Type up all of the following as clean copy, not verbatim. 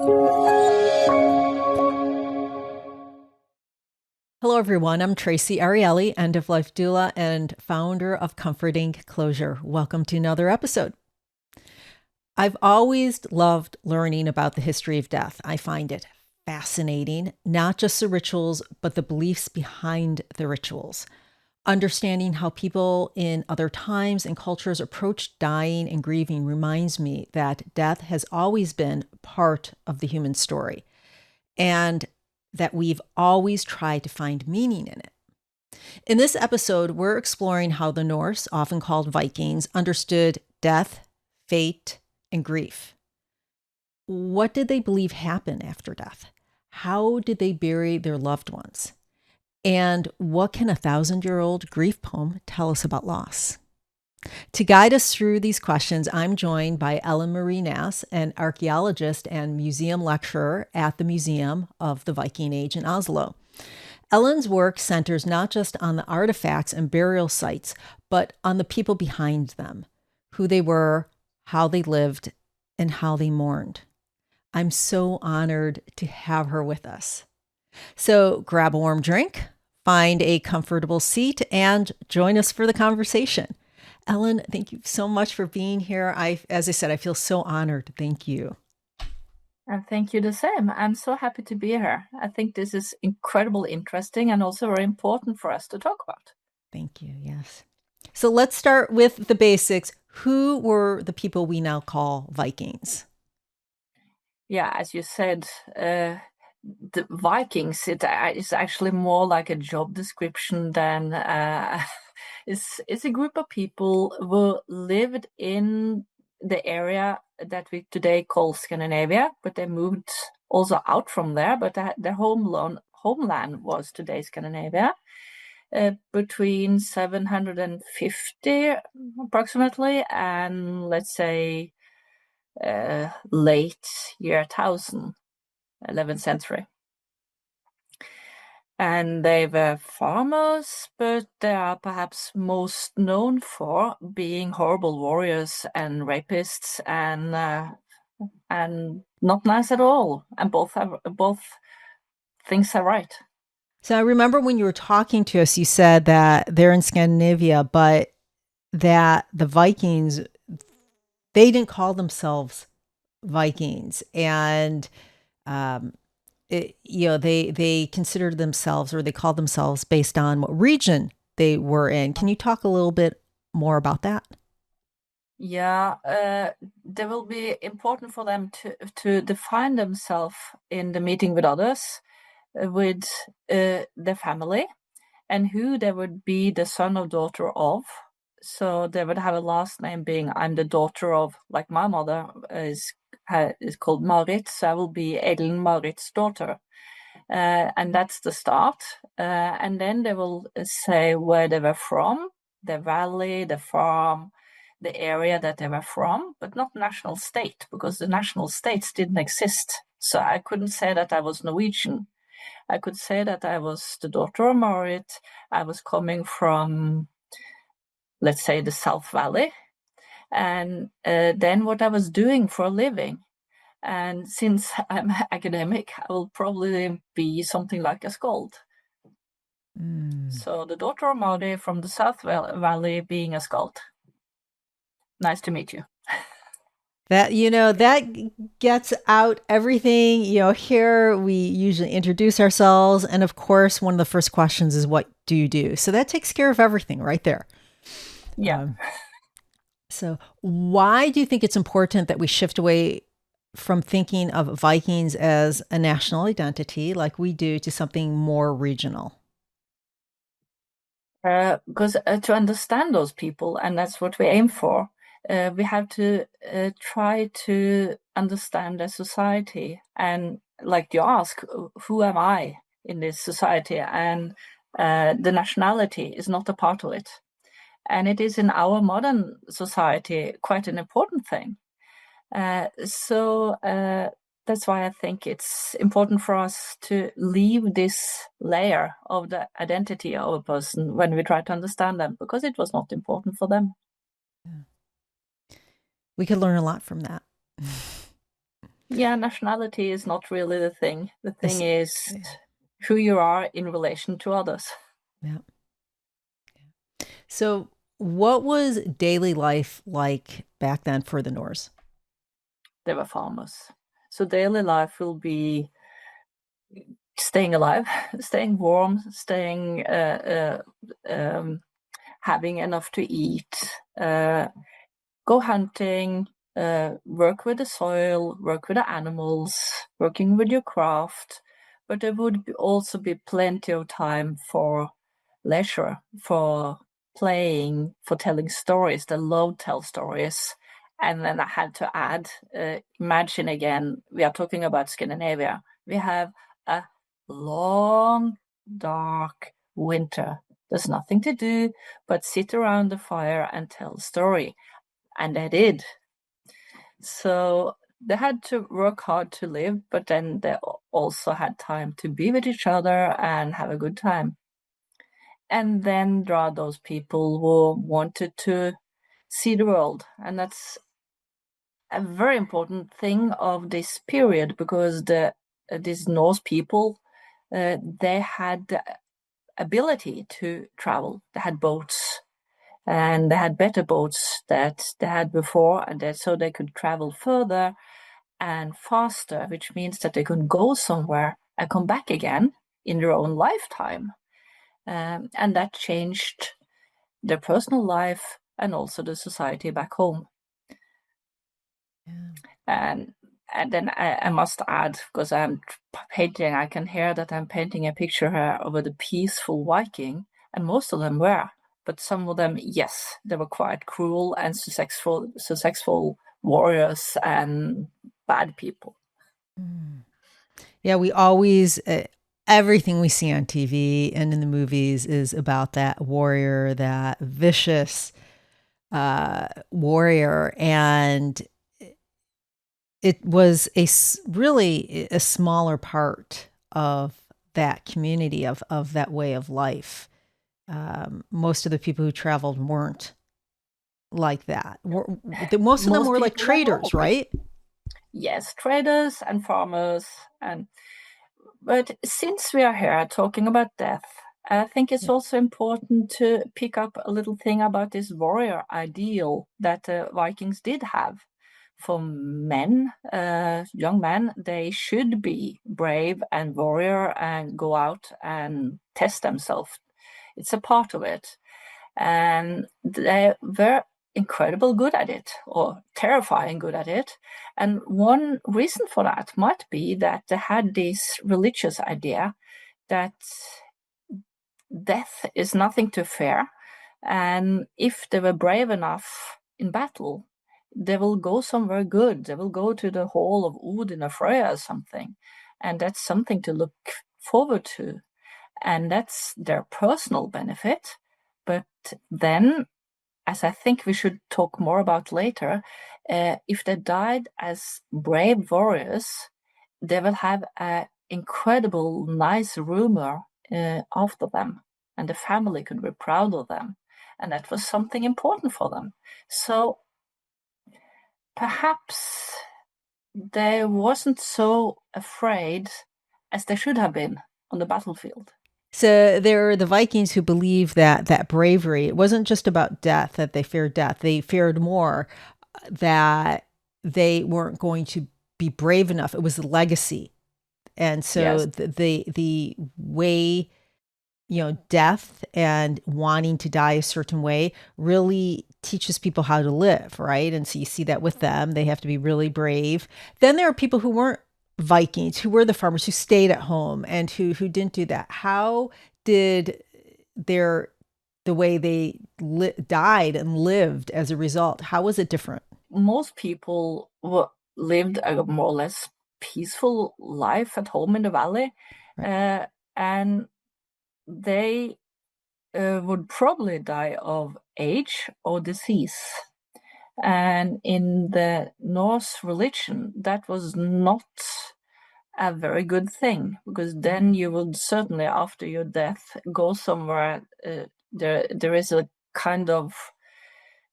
Hello, everyone. I'm Traci Arieli, end-of-life doula and founder of Comforting Closure. Welcome to another episode. I've always loved learning about the history of death. I find it fascinating, not just the rituals, but the beliefs behind the rituals. Understanding how people in other times and cultures approach dying and grieving reminds me that death has always been part of the human story, and that we've always tried to find meaning in it. In this episode, we're exploring how the Norse, often called Vikings, understood death, fate, and grief. What did they believe happened after death? How did they bury their loved ones? And what can a 1,000-year-old grief poem tell us about loss? To guide us through these questions, I'm joined by Ellen Marie Næss, an archaeologist and museum lecturer at the Museum of the Viking Age in Oslo. Ellen's work centers not just on the artifacts and burial sites, but on the people behind them, who they were, how they lived, and how they mourned. I'm so honored to have her with us. So grab a warm drink, find a comfortable seat, and join us for the conversation. Ellen, thank you so much for being here. As I said, I feel so honored. Thank you. And thank you the same. I'm so happy to be here. I think this is incredibly interesting and also very important for us to talk about. Thank you. Yes. So let's start with the basics. Who were the people we now call Vikings? Yeah, as you said, the Vikings, it's actually more like a job description than it's a group of people who lived in the area that we today call Scandinavia, but they moved also out from there, but their homeland was today Scandinavia, between 750 approximately and let's say late year 1000, 11th century. And they were farmers, but they are perhaps most known for being horrible warriors and rapists and not nice at all. And both things are right. So I remember when you were talking to us, you said that they're in Scandinavia, but that the Vikings, they didn't call themselves Vikings, and they considered themselves, or they called themselves based on what region they were in. Can you talk a little bit more about that? Yeah, they will be important for them to define themselves in the meeting with others, with their family, and who they would be the son or daughter of. So they would have a last name being, I'm the daughter of, like my mother is called Marit, so I will be Ellen Marit's daughter. And that's the start. And then they will say where they were from, the valley, the farm, the area that they were from, but not national state, because the national states didn't exist. So I couldn't say that I was Norwegian. I could say that I was the daughter of Marit. I was coming from, let's say, the South Valley, and then what I was doing for a living. And since I'm academic, I will probably be something like a skald. So the daughter of Marit from the South Valley being a skald. Nice to meet you. That gets out everything. Here we usually introduce ourselves. And of course, one of the first questions is, what do you do? So that takes care of everything right there. Yeah. So why do you think it's important that we shift away from thinking of Vikings as a national identity like we do to something more regional? Because to understand those people, and that's what we aim for, we have to try to understand their society. And like you ask, who am I in this society? And the nationality is not a part of it. And it is in our modern society quite an important thing. So that's why I think it's important for us to leave this layer of the identity of a person when we try to understand them, because it was not important for them. We could learn a lot from that. Yeah, nationality is not really the thing. The thing is who you are in relation to others. Yeah. So, what was daily life like back then for the Norse? They were farmers. So daily life will be staying alive, staying warm, staying having enough to eat, go hunting, work with the soil, work with the animals, working with your craft. But there would also be plenty of time for leisure, for playing, for telling stories. They love tell stories. And then I had to add, imagine again, we are talking about Scandinavia. We have a long, dark winter. There's nothing to do but sit around the fire and tell a story. And they did. So they had to work hard to live, but then they also had time to be with each other and have a good time. And then there are those people who wanted to see the world. And that's a very important thing of this period, because these Norse people, they had the ability to travel. They had boats, and they had better boats that they had before, and so they could travel further and faster, which means that they could go somewhere and come back again in their own lifetime. And that changed their personal life and also the society back home. Yeah. And then I must add, because I'm painting, I can hear that I'm painting a picture here of the peaceful Viking, and most of them were. But some of them, yes, they were quite cruel and successful warriors and bad people. Yeah, we always, everything we see on TV and in the movies is about that warrior, that vicious warrior. And it was really a smaller part of that community, of that way of life. Most of the people who traveled weren't like that. Most of them were like traders, right? Yes, traders and farmers. But since we are here talking about death, I think it's also important to pick up a little thing about this warrior ideal that the Vikings did have. For men, young men, they should be brave and warrior and go out and test themselves. It's a part of it. And they were incredible good at it, or terrifying good at it. And one reason for that might be that they had this religious idea that death is nothing to fear, and if they were brave enough in battle, they will go somewhere good. They will go to the hall of Odin or Freya or something, and that's something to look forward to, and that's their personal benefit. But then, as I think we should talk more about later, if they died as brave warriors, they will have an incredible, nice rumor after them, and the family could be proud of them. And that was something important for them. So perhaps they wasn't so afraid as they should have been on the battlefield. So there are the Vikings who believe that bravery, it wasn't just about death, that they feared death. They feared more that they weren't going to be brave enough. It was the legacy. And so Yes. the way, death and wanting to die a certain way really teaches people how to live, right? And so you see that with them. They have to be really brave. Then there are people who weren't Vikings, who were the farmers, who stayed at home and who didn't do that. How did the way they died and lived as a result, how was it different? Most people lived a more or less peaceful life at home in the valley, right. And they would probably die of age or disease. And in the Norse religion, that was not a very good thing, because then you would certainly, after your death, go somewhere. There is a kind of,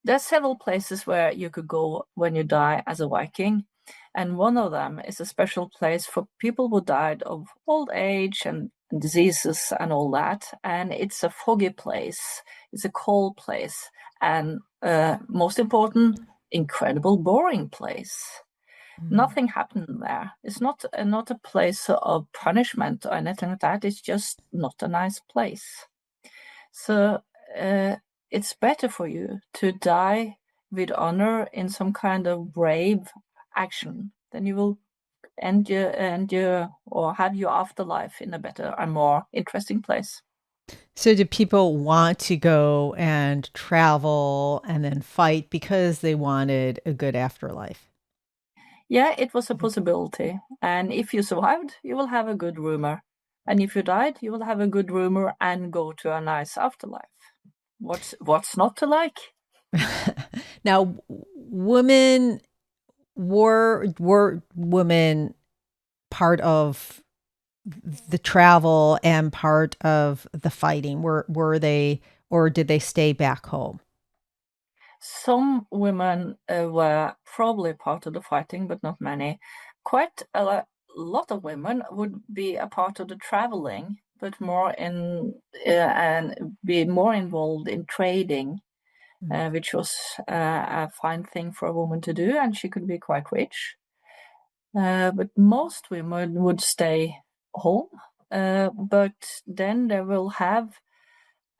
there are several places where you could go when you die as a Viking. And one of them is a special place for people who died of old age and diseases and all that. And it's a foggy place. It's a cold place. And most important, incredible boring place. Nothing happened there. It's not a place of punishment or anything like that. It's just not a nice place. So it's better for you to die with honor in some kind of brave action. Then you will end your or have your afterlife in a better and more interesting place. So, do people want to go and travel and then fight because they wanted a good afterlife? Yeah, it was a possibility. And if you survived, you will have a good rumor. And if you died, you will have a good rumor and go to a nice afterlife. What's not to like? Now, women were women part of the travel and part of the fighting? Were they, or did they stay back home? Some women were probably part of the fighting, but not many. Quite a lot of women would be a part of the traveling, but more in and be more involved in trading, which was a fine thing for a woman to do, and she could be quite rich. But most women would stay home, but then they will have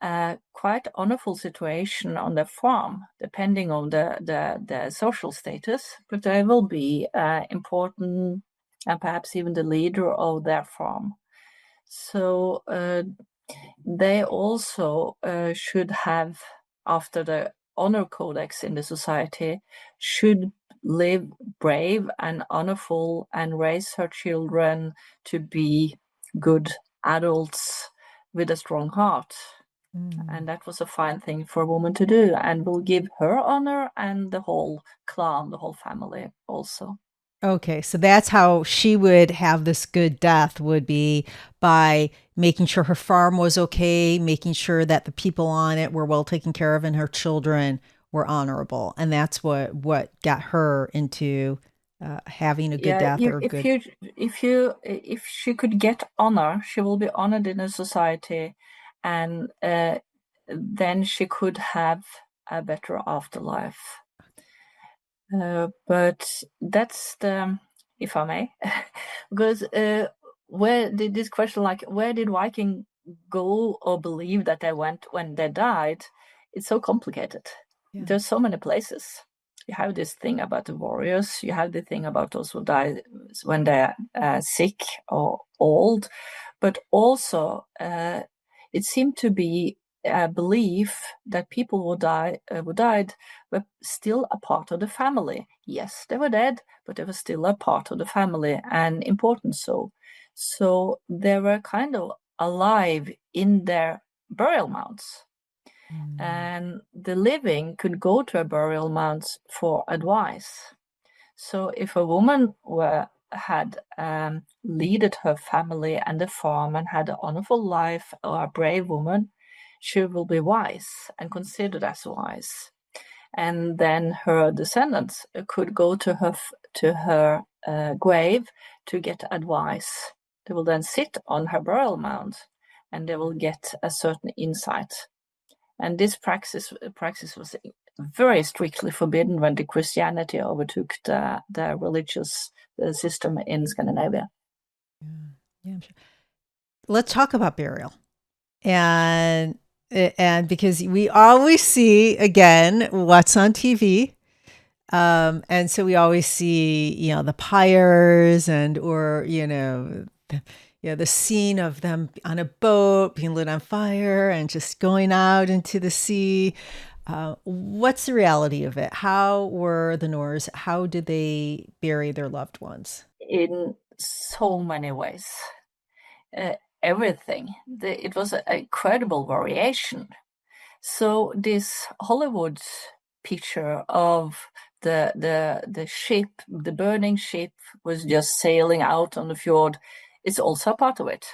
a quite honorable situation on the farm, depending on the social status, but they will be important and perhaps even the leader of their farm. So they also should have, after the honor codex in the society, should live brave and honorful and raise her children to be good adults with a strong heart. And that was a fine thing for a woman to do, and will give her honor and the whole clan, the whole family also. Okay, so that's how she would have this good death, would be by making sure her farm was okay, making sure that the people on it were well taken care of and her children were honorable. And that's what got her into having a good Yeah, death or a good. if she could get honor, she will be honored in a society, and then she could have a better afterlife. But that's the, if I may, because where did this question, like, where did Viking go or believe that they went when they died? It's so complicated. Yeah. There's so many places. You have this thing about the warriors. You have the thing about those who die when they're sick or old, but also it seemed to be a belief that people who died were still a part of the family. Yes, they were dead, but they were still a part of the family, and important so. So they were kind of alive in their burial mounds. And the living could go to a burial mound for advice. So if a woman had leaded her family and the farm and had an honorable life, or a brave woman, she will be wise and considered as wise. And then her descendants could go to her grave to get advice. They will then sit on her burial mound, and they will get a certain insight. And this praxis was very strictly forbidden when the Christianity overtook the religious system in Scandinavia. Yeah, I'm sure. Let's talk about burial. And because we always see again what's on TV. And so we always see, the pyres or, the scene of them on a boat being lit on fire and just going out into the sea. What's the reality of it? How were the Norse? How did they bury their loved ones? In so many ways. Everything. It was an incredible variation. So this Hollywood picture of the ship, the burning ship, was just sailing out on the fjord, it's also a part of it.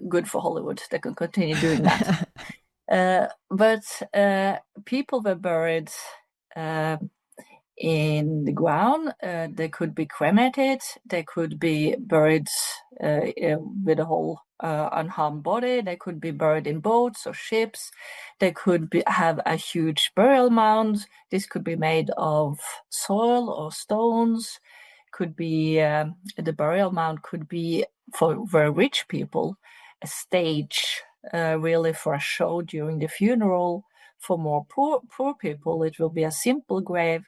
Good for Hollywood. They can continue doing that. But people were buried in the ground. They could be cremated. They could be buried with a whole unharmed body. They could be buried in boats or ships. They could have a huge burial mound. This could be made of soil or stones. Could be the burial mound could be, for very rich people, a stage really for a show during the funeral. For more poor people, it will be a simple grave.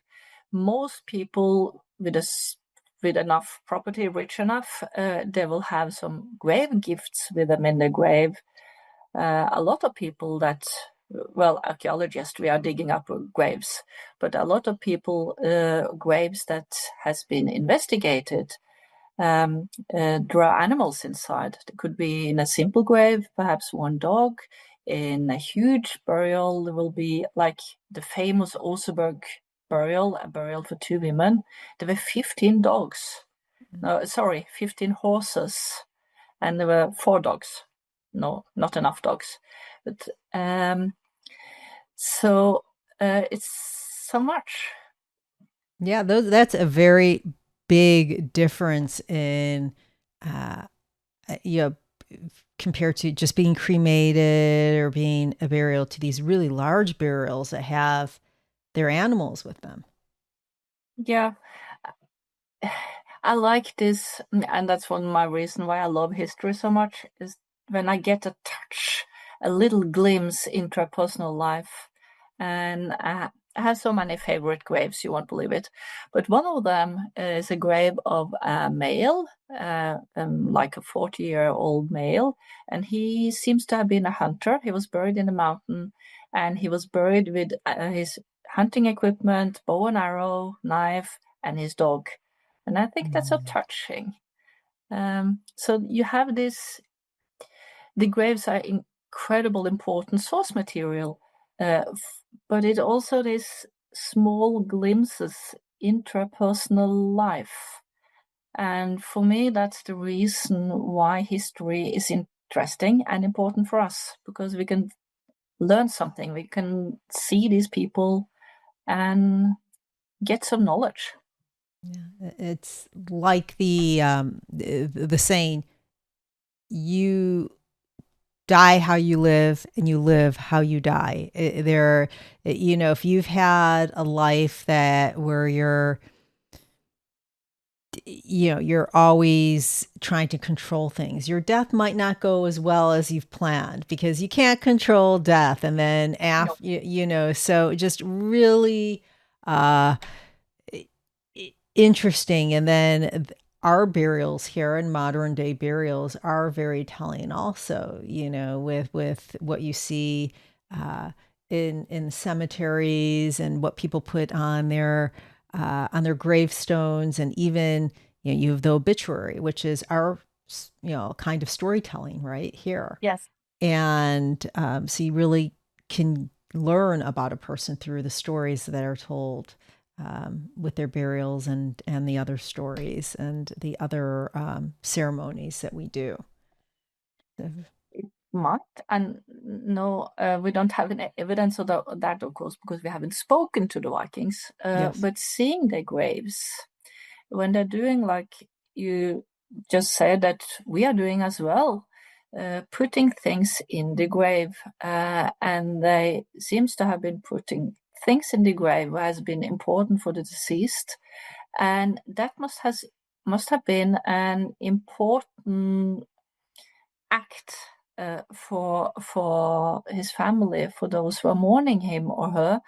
Most people with enough property, rich enough, they will have some grave gifts with them in the grave. A lot of people that, well, archaeologists, we are digging up graves, but a lot of people, graves that has been investigated, there are animals inside. It could be in a simple grave, perhaps one dog. In a huge burial, there will be like the famous Oseberg burial, a burial for 2 women. There were 15 dogs. No, sorry, 15 horses, and there were 4 dogs. No, not enough dogs. But so it's so much. Yeah, that's a very big difference in, you know, compared to just being cremated or being a burial to these really large burials that have their animals with them. Yeah. I like this, and that's one of my reasons why I love history so much, is when I get a touch, a little glimpse into a personal life. And I have so many favorite graves, you won't believe it. But one of them is a grave of a male, like a 40-year-old male. And he seems to have been a hunter. He was buried in the mountain, and he was buried with his hunting equipment, bow and arrow, knife, and his dog. And I think that's so touching. So you have this, the graves are incredible important source material, but it also is small glimpses into a personal life. And for me, that's the reason why history is interesting and important for us, because we can learn something, we can see these people and get some knowledge. Yeah, it's like the saying, you die how you live and you live how you die. If you've had a life that where you're always trying to control things, your death might not go as well as you've planned because you can't control death. And then No. so just really uh interesting. And then our burials here and modern day burials are very telling also, with what you see in cemeteries and what people put on their gravestones. And even, you have the obituary, which is our, kind of storytelling right here. Yes. And so you really can learn about a person through the stories that are told, with their burials and the other stories and the other ceremonies that we do. So, Might, and no, we don't have any evidence of that, of course, because we haven't spoken to the Vikings. yes. But seeing their graves, when they're doing like you just said that we are doing as well, putting things in the grave, and they seems to have been putting things in the grave has been important for the deceased, and that must have been an important act for his family, for those who are mourning him or her.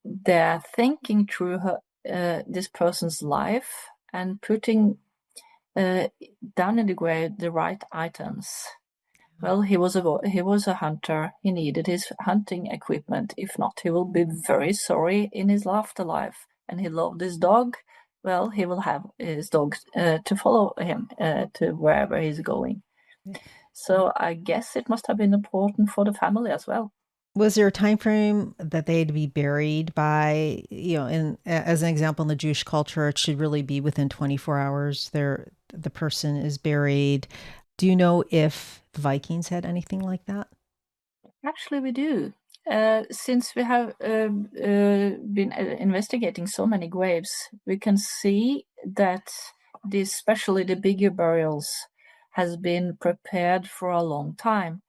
They're thinking through this person's life and putting down in the grave the right items. Well, he was a hunter. He needed his hunting equipment. If not, he will be very sorry in his afterlife. And he loved his dog. Well, he will have his dog to follow him to wherever he's going. So I guess it must have been important for the family as well. Was there a time frame that they had to be buried by, as an example, in the Jewish culture, it should really be within 24 hours the person is buried. Do you know if the Vikings had anything like that? Actually, we do. Since we have been investigating so many graves, we can see that especially the bigger burials has been prepared for a long time,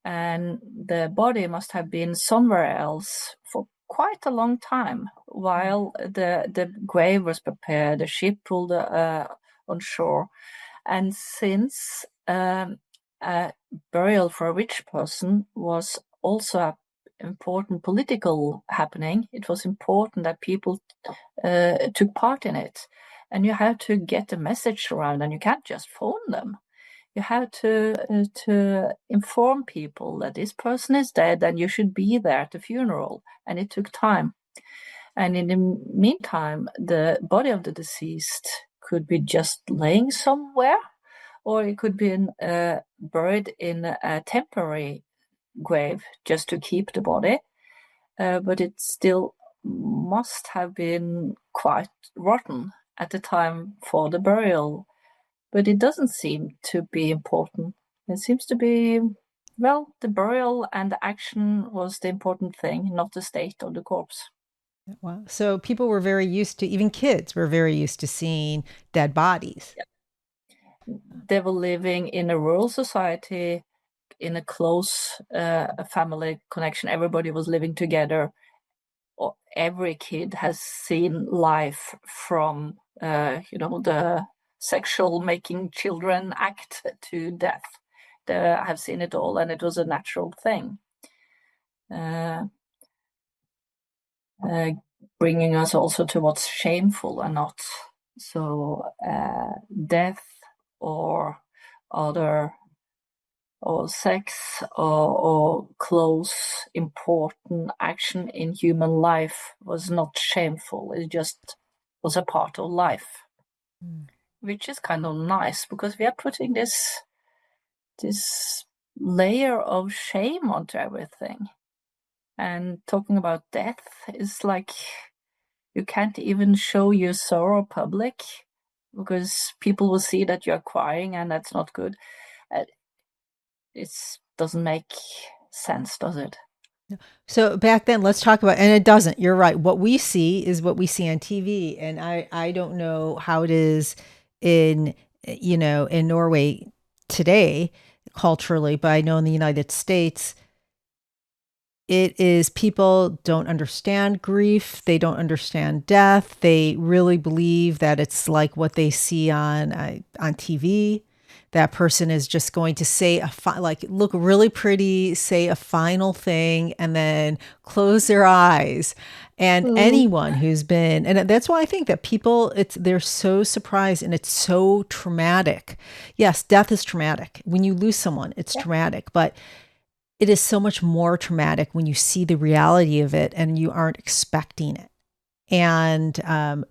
and the body must have been somewhere else for quite a long time while the grave was prepared, the ship pulled on shore. And since a burial for a rich person was also an important political happening, it was important that people took part in it. And you have to get the message around, and you can't just phone them. You have to inform people that this person is dead and you should be there at the funeral. And it took time. And in the meantime, the body of the deceased could be just laying somewhere, or it could be buried in a temporary grave just to keep the body. But it still must have been quite rotten at the time for the burial. But it doesn't seem to be important. It seems to be, well, the burial and the action was the important thing, not the state of the corpse. Wow. So people were very used to, even kids were very used to seeing dead bodies. Yeah. They were living in a rural society, in a close family connection. Everybody was living together. Every kid has seen life from, the sexual making children act to death. They have seen it all, and it was a natural thing. Bringing us also to what's shameful and not. So death or other, or sex, or close important action in human life was not shameful. It just was a part of life, which is kind of nice, because we are putting this layer of shame onto everything. And talking about death is like, you can't even show your sorrow public, because people will see that you're crying, and that's not good. It doesn't make sense, does it? So back then, let's talk about, and it doesn't, you're right. What we see is what we see on TV. And I don't know how it is in, in Norway today culturally, but I know in the United States, it is people don't understand grief. They don't understand death. They really believe that it's like what they see on TV. That person is just going to say look really pretty, say a final thing, and then close their eyes. And anyone who's been, and that's why I think that people, they're so surprised, and it's so traumatic. Yes, death is traumatic. When you lose someone, it's traumatic, but it is so much more traumatic when you see the reality of it and you aren't expecting it. And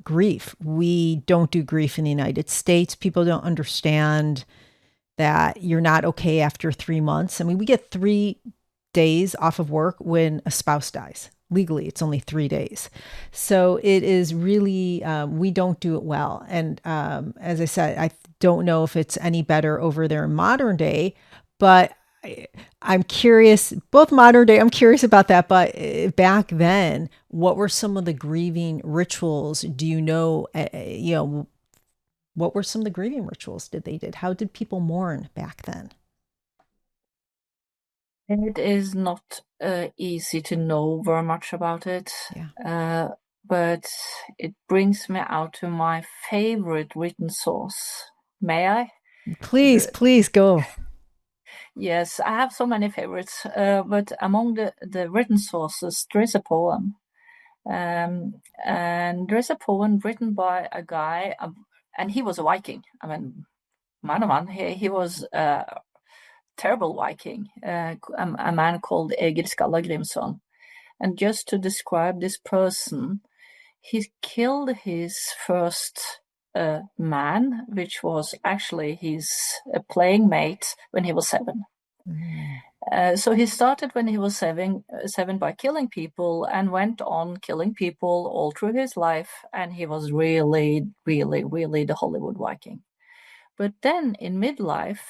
grief, we don't do grief in the United States. People don't understand that you're not okay after 3 months. I mean, we get 3 days off of work when a spouse dies. Legally, it's only 3 days. So it is really, we don't do it well. And as I said, I don't know if it's any better over there in modern day, but I'm curious, both modern day, I'm curious about that. But back then, what were some of the grieving rituals? Do you know, what were some of the grieving rituals they did? How did people mourn back then? It is not easy to know very much about it. Yeah. But it brings me out to my favorite written source. May I? Please go. Yes, I have so many favorites, but among the written sources, there is a poem. And there's a poem written by a guy, and he was a Viking. I mean, man, oh man, he was a terrible Viking, a man called Egil Skallagrimsson. And just to describe this person, he killed his first man, which was actually his playing mate when he was 7. So he started when he was 7 by killing people, and went on killing people all through his life. And he was really, really, really the Hollywood Viking. But then in midlife,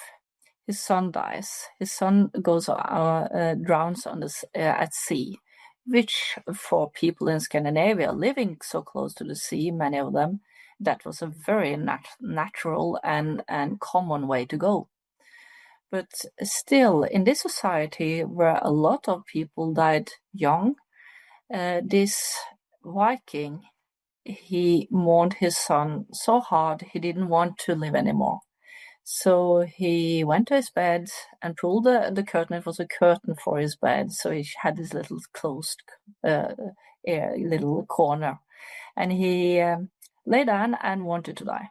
his son dies. His son drowns at sea, which for people in Scandinavia living so close to the sea, many of them, that was a very natural and common way to go. But still, in this society where a lot of people died young, this Viking, he mourned his son so hard he didn't want to live anymore. So he went to his bed and pulled the curtain. It was a curtain for his bed, so he had this little closed little corner. And he lay down and wanted to die.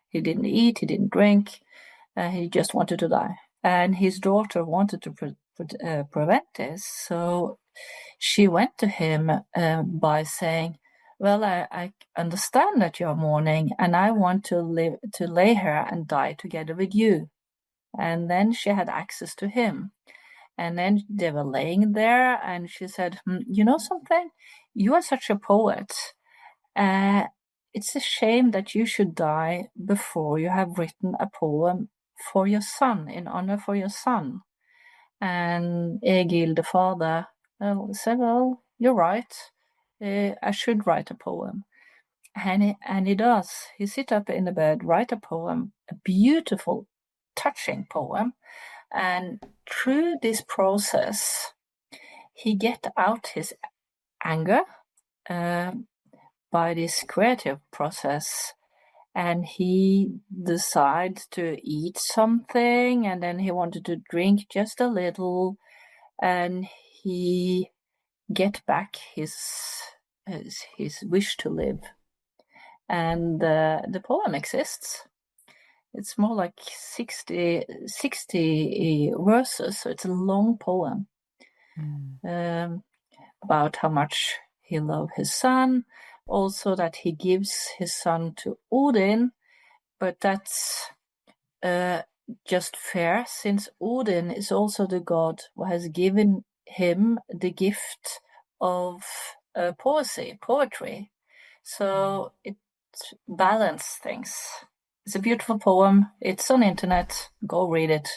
He didn't eat, he didn't drink, he just wanted to die. And his daughter wanted to prevent this, so she went to him by saying, well, I understand that you're mourning, and I want to lay here and die together with you. And then she had access to him. And then they were laying there, and she said, you know something? You are such a poet. It's a shame that you should die before you have written a poem for your son, in honor for your son. And Egil, the father, said, well, you're right. I should write a poem. And he does. He sit up in the bed, write a poem, a beautiful, touching poem. And through this process, he get out his anger by this creative process. And he decided to eat something, and then he wanted to drink just a little, and he get back his wish to live. And the poem exists. It's more like 60 verses, so it's a long poem about how much he loved his son, also that he gives his son to Odin, but that's just fair, since Odin is also the god who has given him the gift of poetry. So it balances things. It's a beautiful poem. It's on the internet. Go read it.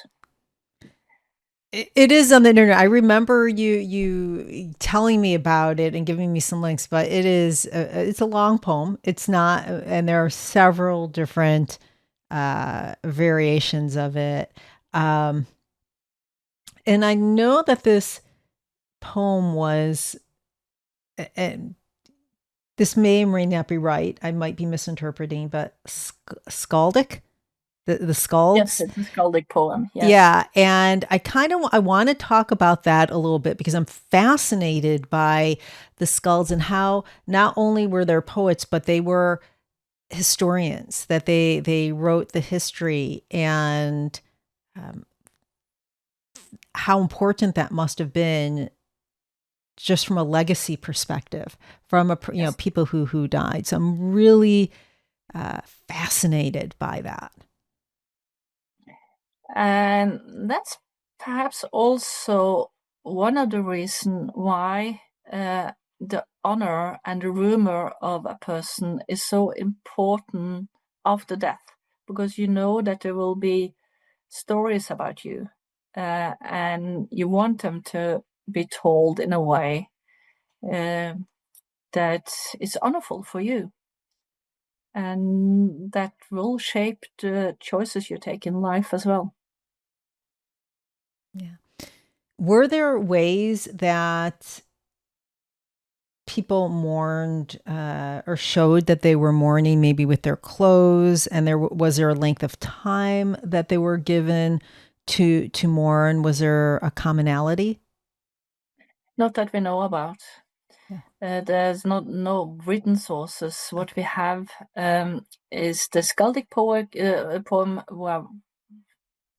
It is on the internet. I remember you telling me about it and giving me some links, but it's a long poem. It's not, and there are several different variations of it. And I know that this poem was, and this may or may not be right. I might be misinterpreting, but skaldic. The skalds. Yes, it's a skaldic poem. Yes. Yeah, and I want to talk about that a little bit because I'm fascinated by the skalds and how not only were there poets, but they were historians, that they wrote the history, and how important that must have been just from a legacy perspective, from people who died. So I'm really fascinated by that. And that's perhaps also one of the reasons why the honor and the rumor of a person is so important after death, because you know that there will be stories about you, and you want them to be told in a way that is honorful for you. And that will shape the choices you take in life as well. Yeah. Were there ways that people mourned or showed that they were mourning, maybe with their clothes, and was there a length of time that they were given to mourn? Was there a commonality? Not that we know about. Yeah. There's no written sources. What we have is the skaldic poem, where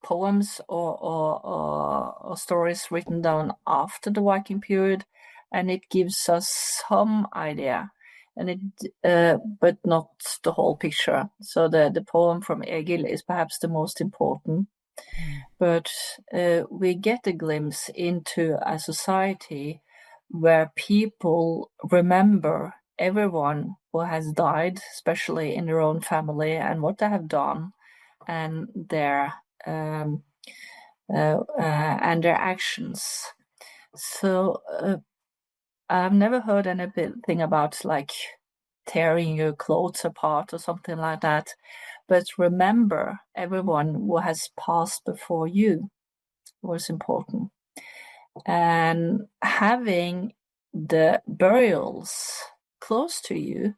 poems or stories written down after the Viking period, and it gives us some idea, and but not the whole picture. So the poem from Egil is perhaps the most important. But we get a glimpse into a society where people remember everyone who has died, especially in their own family, and what they have done, and their and their actions. So I've never heard anything about like tearing your clothes apart or something like that. But remember, everyone who has passed before you was important. And having the burials close to you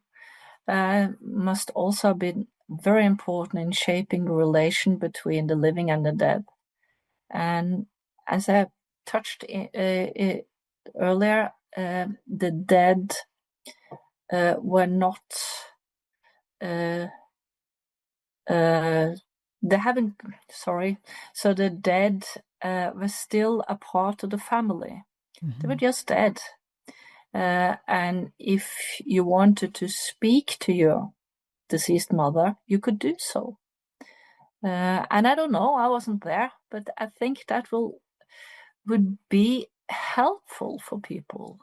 must also have been very important in shaping the relation between the living and the dead. And as I touched earlier, the dead were not they haven't so the dead were still a part of the family. They were just dead, and if you wanted to speak to your deceased mother, you could do so. And I don't know, I wasn't there, but I think that would be helpful for people.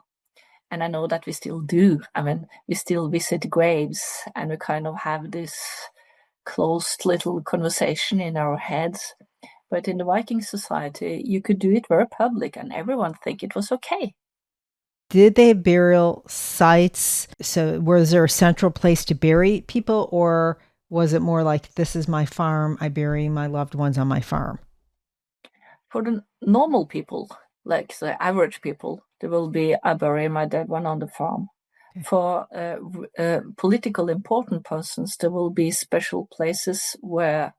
And I know that we still do. I mean, we still visit graves and we kind of have this closed little conversation in our heads. But in the Viking society, you could do it very public and everyone think it was okay. Did they have burial sites? So was there a central place to bury people, or was it more like, this is my farm, I bury my loved ones on my farm? For the normal people, like the average people, there will be, I bury my dead one on the farm. Okay. For political important persons, there will be special places where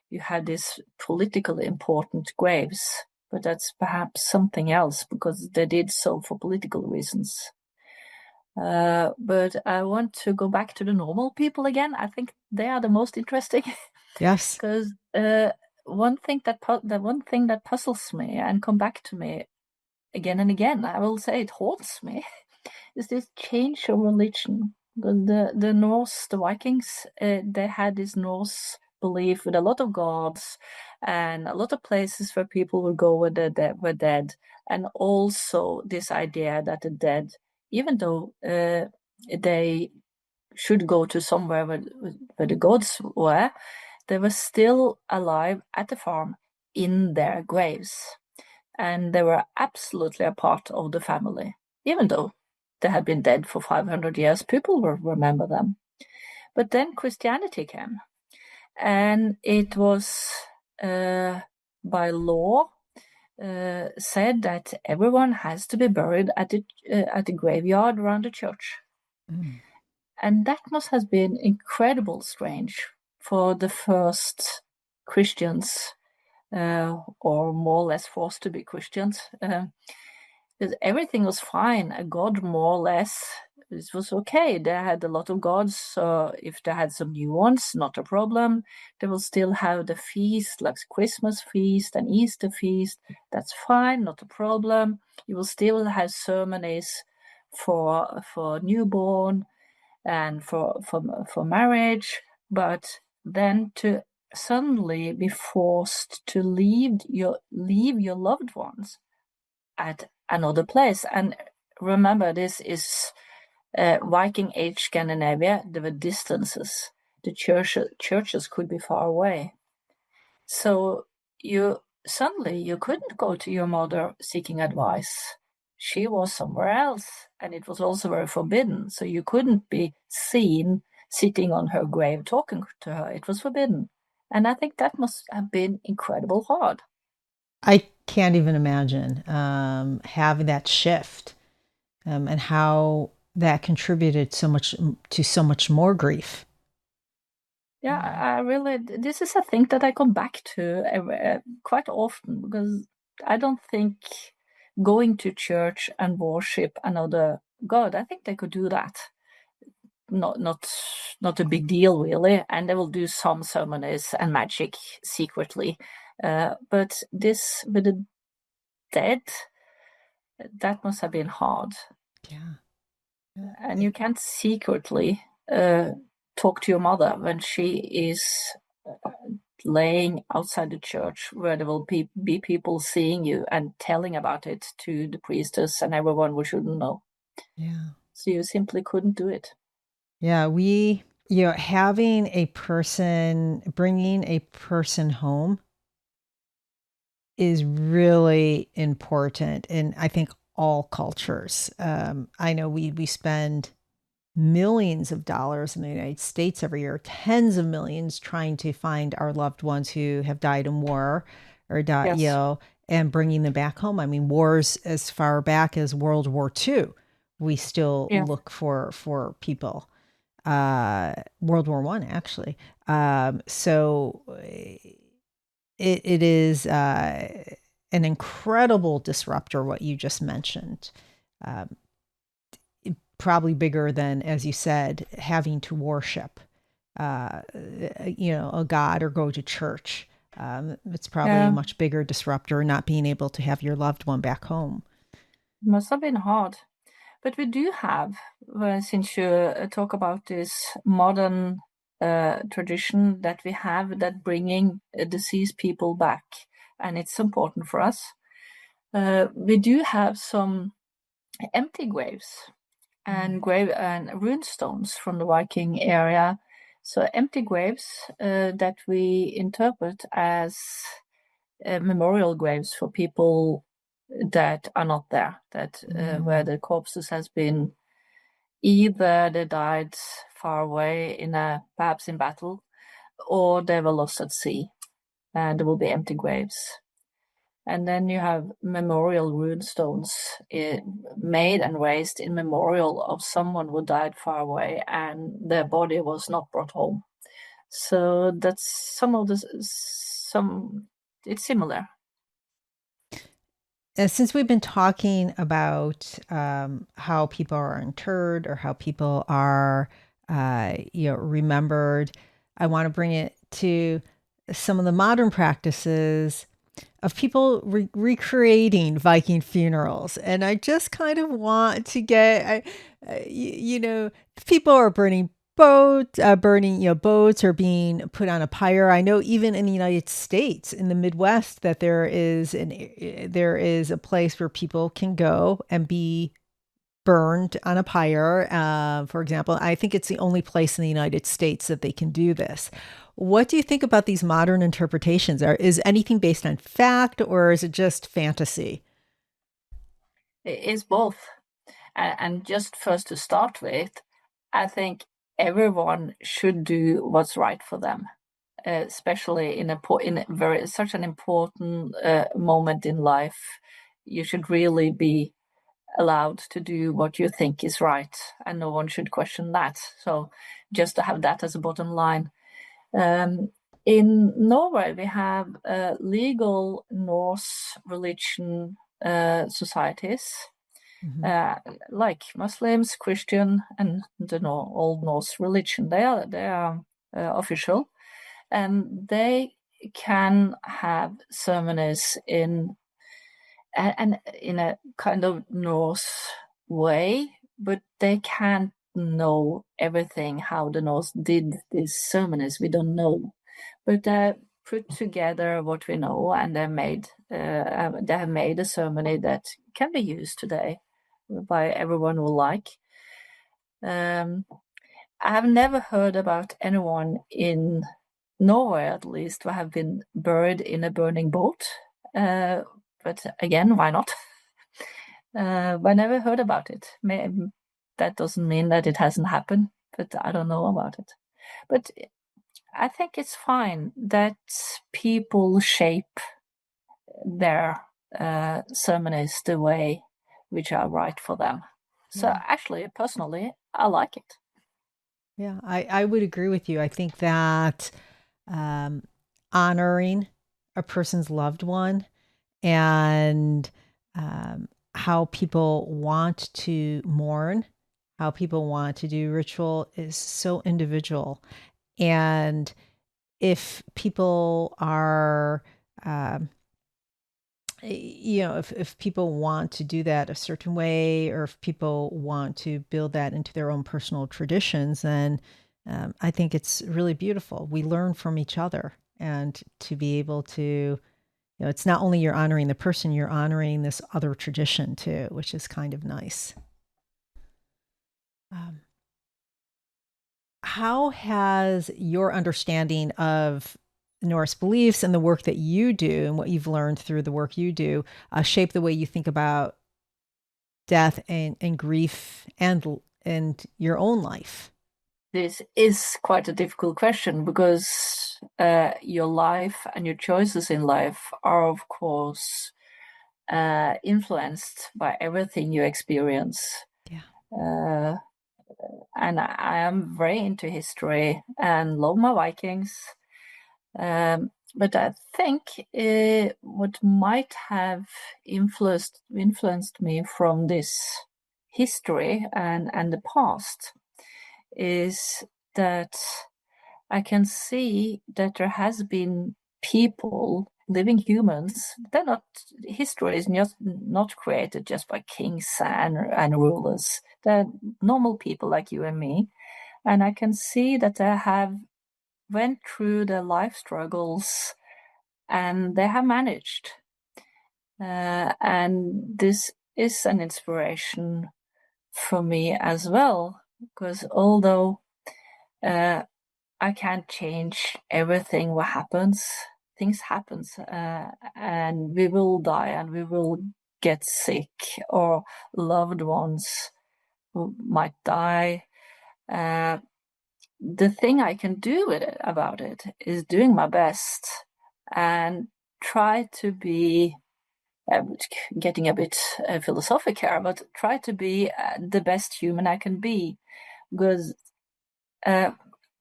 you had these politically important graves, but that's perhaps something else because they did so for political reasons. But I want to go back to the normal people again. I think they are the most interesting. Yes. Because one thing that puzzles me and come back to me again and again, I will say it haunts me, is this change of religion. The Norse, the Vikings, they had this Norse belief with a lot of gods and a lot of places where people would go when they were dead, and also this idea that the dead, even though they should go to somewhere where the gods were, they were still alive at the farm in their graves. And they were absolutely a part of the family. Even though they had been dead for 500 years, people will remember them. But then Christianity came, and it was by law said that everyone has to be buried at the graveyard around the church. Mm. And that must have been incredibly strange for the first Christians, or more or less forced to be Christians. Everything was fine. A god, more or less, it was okay. They had a lot of gods, so if they had some new ones, not a problem. They will still have the feast, like Christmas feast and Easter feast. That's fine, not a problem. You will still have ceremonies for newborn and for marriage, but then to suddenly be forced to leave your loved ones at another place. And remember, this is Viking Age Scandinavia. There were distances. The churches could be far away. So you couldn't go to your mother seeking advice. She was somewhere else, and it was also very forbidden. So you couldn't be seen sitting on her grave talking to her. It was forbidden. And I think that must have been incredibly hard. I can't even imagine having that shift and how that contributed so much more grief. Yeah, I really, this is a thing that I come back to quite often, because I don't think going to church and worship another god, I think they could do that. Not a big deal, really, and they will do some ceremonies and magic secretly. But this with the dead, that must have been hard. Yeah. And you can't secretly talk to your mother when she is laying outside the church, where there will be people seeing you and telling about it to the priestess and everyone who shouldn't know. Yeah. So you simply couldn't do it. Yeah, having a person, bringing a person home is really important in, I think, all cultures. I know we spend millions of dollars in the United States every year, tens of millions, trying to find our loved ones who have died in war or died, Yes. and bringing them back home. I mean, wars as far back as World War II, we still Yeah. look for people. World War One, actually. So it is an incredible disruptor. What you just mentioned. Um, Probably bigger than, as you said, having to worship, a god or go to church. It's probably a Yeah. much bigger disruptor, not being able to have your loved one back home. Must have been hard. But we do have, since you talk about this modern tradition that we have, that bringing deceased people back, and it's important for us. We do have some empty graves and grave and rune stones from the Viking area. So empty graves that we interpret as memorial graves for people that are not there, that where the corpses has been, either they died far away perhaps in battle, or they were lost at sea, and there will be empty graves. And then you have memorial rune stones made and raised in memorial of someone who died far away and their body was not brought home. So that's it's similar. Since we've been talking about how people are interred or how people are, remembered, I want to bring it to some of the modern practices of people recreating Viking funerals. And I just kind of want to people are burning boats or being put on a pyre. I know even in the United States, in the Midwest, that there is a place where people can go and be burned on a pyre. For example, I think it's the only place in the United States that they can do this. What do you think about these modern interpretations? Is anything based on fact or is it just fantasy? It is both. And just first to start with, I think everyone should do what's right for them, especially in such an important moment in life. You should really be allowed to do what you think is right, and no one should question that. So just to have that as a bottom line. In Norway, we have legal Norse religion societies, like Muslims, Christian, and the Old Norse religion. They are official, and they can have ceremonies in a kind of Norse way, but they can't know everything how the Norse did these ceremonies. We don't know, but they put together what we know, and they have made a ceremony that can be used today by everyone who like. I have never heard about anyone in Norway, at least, who have been buried in a burning boat. But again, why not? I never heard about it. That doesn't mean that it hasn't happened, but I don't know about it. But I think it's fine that people shape their ceremonies the way which are right for them. So actually, personally, I like it. Yeah, I would agree with you. I think that honoring a person's loved one and how people want to mourn, how people want to do ritual is so individual. And if people are, um, if people want to do that a certain way, or if people want to build that into their own personal traditions, then I think it's really beautiful. We learn from each other, and to be able to, it's not only you're honoring the person, you're honoring this other tradition too, which is kind of nice. Um, how has your understanding of Norse beliefs and the work that you do and what you've learned through the work you do shape the way you think about death and grief and your own life? This is quite a difficult question because your life and your choices in life are, of course, influenced by everything you experience. Yeah. And I am very into history and love my Vikings. But I think what might have influenced me from this history and the past is that I can see that there has been people, living humans. History is not created just by kings and rulers. They're normal people like you and me, and I can see that they have went through their life struggles and they have managed. And this is an inspiration for me as well, because although I can't change everything what happens, things happens, and we will die and we will get sick, or loved ones who might die. The thing I can do about it is doing my best and try to be, getting a bit philosophic here, but try to be the best human I can be. Because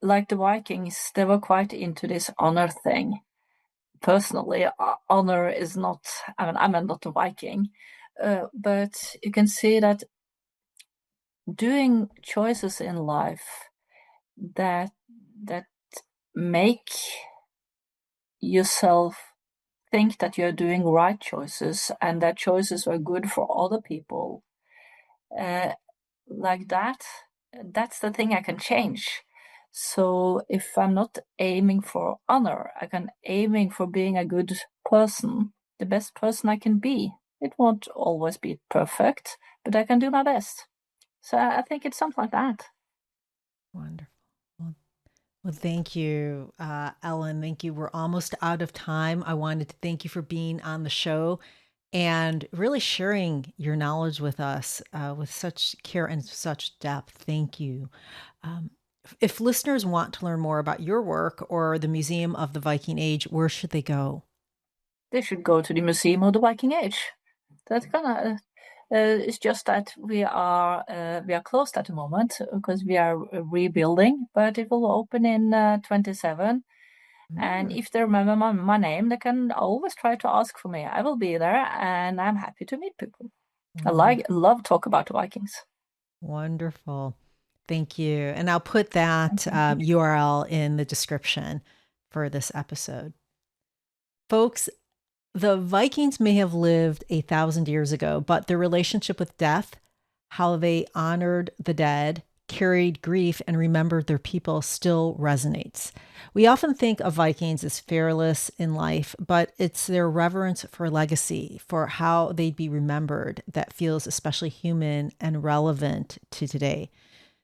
like the Vikings, they were quite into this honor thing. Personally, honor is not, I'm not a Viking, but you can see that doing choices in life that make yourself think that you're doing right choices and that choices are good for other people, like that's the thing I can change. So if I'm not aiming for honor, I can aiming for being a good person, the best person I can be. It won't always be perfect, but I can do my best. So I think it's something like that. Wonderful. Well, thank you, Ellen. Thank you. We're almost out of time. I wanted to thank you for being on the show and really sharing your knowledge with us with such care and such depth. Thank you. Um, if listeners want to learn more about your work or the Museum of the Viking Age, where should they go? They should go to the Museum of the Viking Age. That's gonna. It's just that we are closed at the moment because we are rebuilding, but it will open in 27. And if they remember my name, they can always try to ask for me. I will be there, and I'm happy to meet people. Love talk about Vikings. Wonderful. Thank you. And I'll put that URL in the description for this episode. Folks, the Vikings may have lived 1,000 years ago, but their relationship with death, how they honored the dead, carried grief, and remembered their people still resonates. We often think of Vikings as fearless in life, but it's their reverence for legacy, for how they'd be remembered, that feels especially human and relevant to today.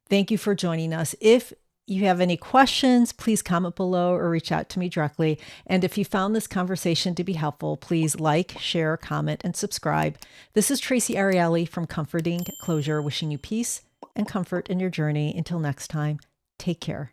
Thank you for joining us. If you have any questions, please comment below or reach out to me directly. And if you found this conversation to be helpful, please like, share, comment, and subscribe. This is Traci Arieli from Comforting Closure, wishing you peace and comfort in your journey. Until next time, take care.